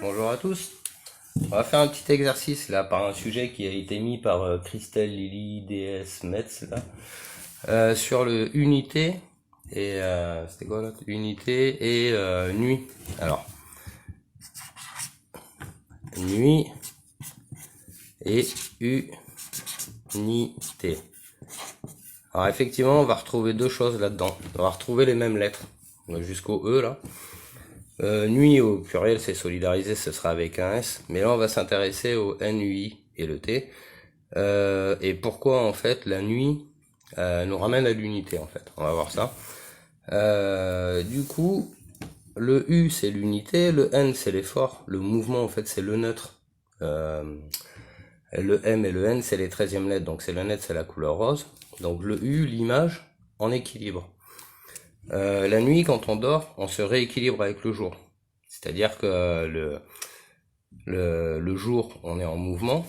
Bonjour à tous. On va faire un petit exercice là par un sujet qui a été mis par Christelle Lily DS Metz là, sur le unité et c'était quoi l'autre, unité et nuit. Alors nuit et unité. Alors effectivement, on va retrouver deux choses là-dedans. On va retrouver les mêmes lettres jusqu'au E là. Nuit au pluriel, c'est solidarisé, ce sera avec un S. Mais là, on va s'intéresser au NUI et le T. Et pourquoi, en fait, la nuit nous ramène à l'unité, en fait. On va voir ça. Du coup, le U, c'est l'unité. Le N, c'est l'effort. Le mouvement, en fait, c'est le neutre. Le M et le N, c'est les 13e lettres. Donc, c'est le net, c'est la couleur rose. Donc, le U, l'image, en équilibre. La nuit, quand on dort, on se rééquilibre avec le jour. C'est-à-dire que le jour, on est en mouvement,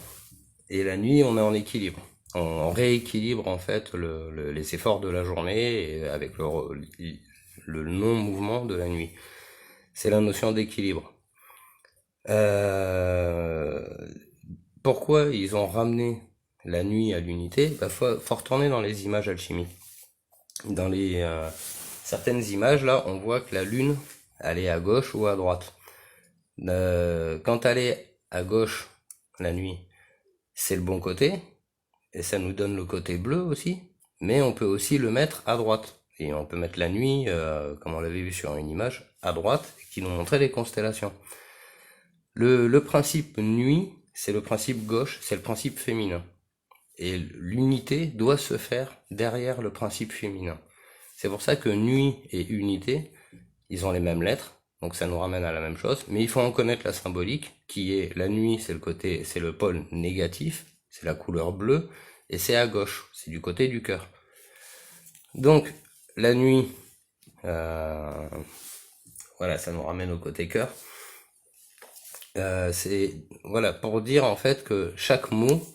et la nuit, on est en équilibre. On rééquilibre en fait les efforts de la journée et avec le non-mouvement de la nuit. C'est la notion d'équilibre. Pourquoi ils ont ramené la nuit à l'unité? Faut retourner dans les images alchimiques. Dans certaines images, là, on voit que la lune, elle est à gauche ou à droite. Quand elle est à gauche, la nuit, c'est le bon côté, et ça nous donne le côté bleu aussi, mais on peut aussi le mettre à droite. Et on peut mettre la nuit, comme on l'avait vu sur une image, à droite, qui nous montrait les constellations. Le principe nuit, c'est le principe gauche, c'est le principe féminin. Et l'unité doit se faire derrière le principe féminin. C'est pour ça que nuit et unité, ils ont les mêmes lettres, donc ça nous ramène à la même chose, mais il faut en connaître la symbolique, qui est la nuit, c'est le pôle négatif, c'est la couleur bleue, et c'est à gauche, c'est du côté du cœur. Donc la nuit, voilà, ça nous ramène au côté cœur. C'est voilà pour dire en fait que chaque mot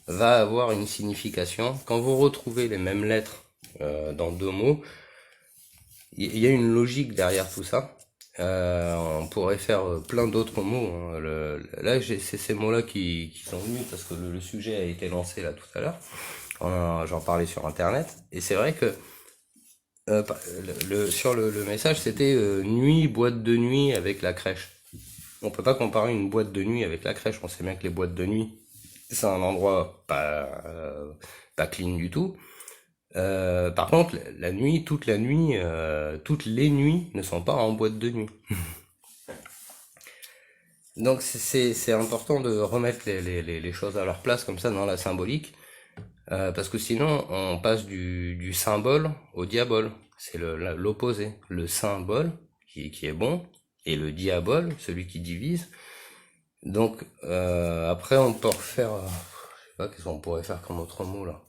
va avoir une signification. Quand vous retrouvez les mêmes lettres dans deux mots, il y a une logique derrière tout ça. On pourrait faire plein d'autres mots. Hein. Là, c'est ces mots-là qui sont venus parce que le sujet a été lancé là tout à l'heure. J'en parlais sur Internet. Et c'est vrai que sur le message, c'était nuit, boîte de nuit avec la crèche. On peut pas comparer une boîte de nuit avec la crèche. On sait bien que les boîtes de nuit, c'est un endroit pas clean du tout. Par contre, la nuit, toutes les nuits ne sont pas en boîte de nuit. Donc c'est important de remettre les choses à leur place comme ça dans la symbolique, parce que sinon on passe du symbole au diabole. C'est l'opposé. Le symbole qui est bon et le diabole, celui qui divise. Donc après on peut refaire, je sais pas qu'est-ce qu'on pourrait faire comme autre mot là.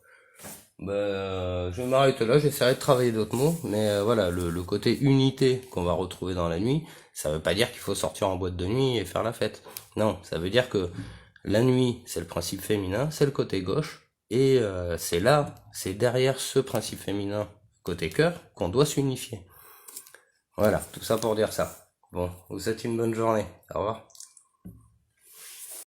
Je vais m'arrêter là, j'essaierai de travailler d'autres mots, mais voilà, le côté unité qu'on va retrouver dans la nuit, ça veut pas dire qu'il faut sortir en boîte de nuit et faire la fête. Non, ça veut dire que la nuit, c'est le principe féminin, c'est le côté gauche, et c'est derrière ce principe féminin, côté cœur, qu'on doit s'unifier. Voilà, tout ça pour dire ça. Bon, vous souhaite une bonne journée. Au revoir.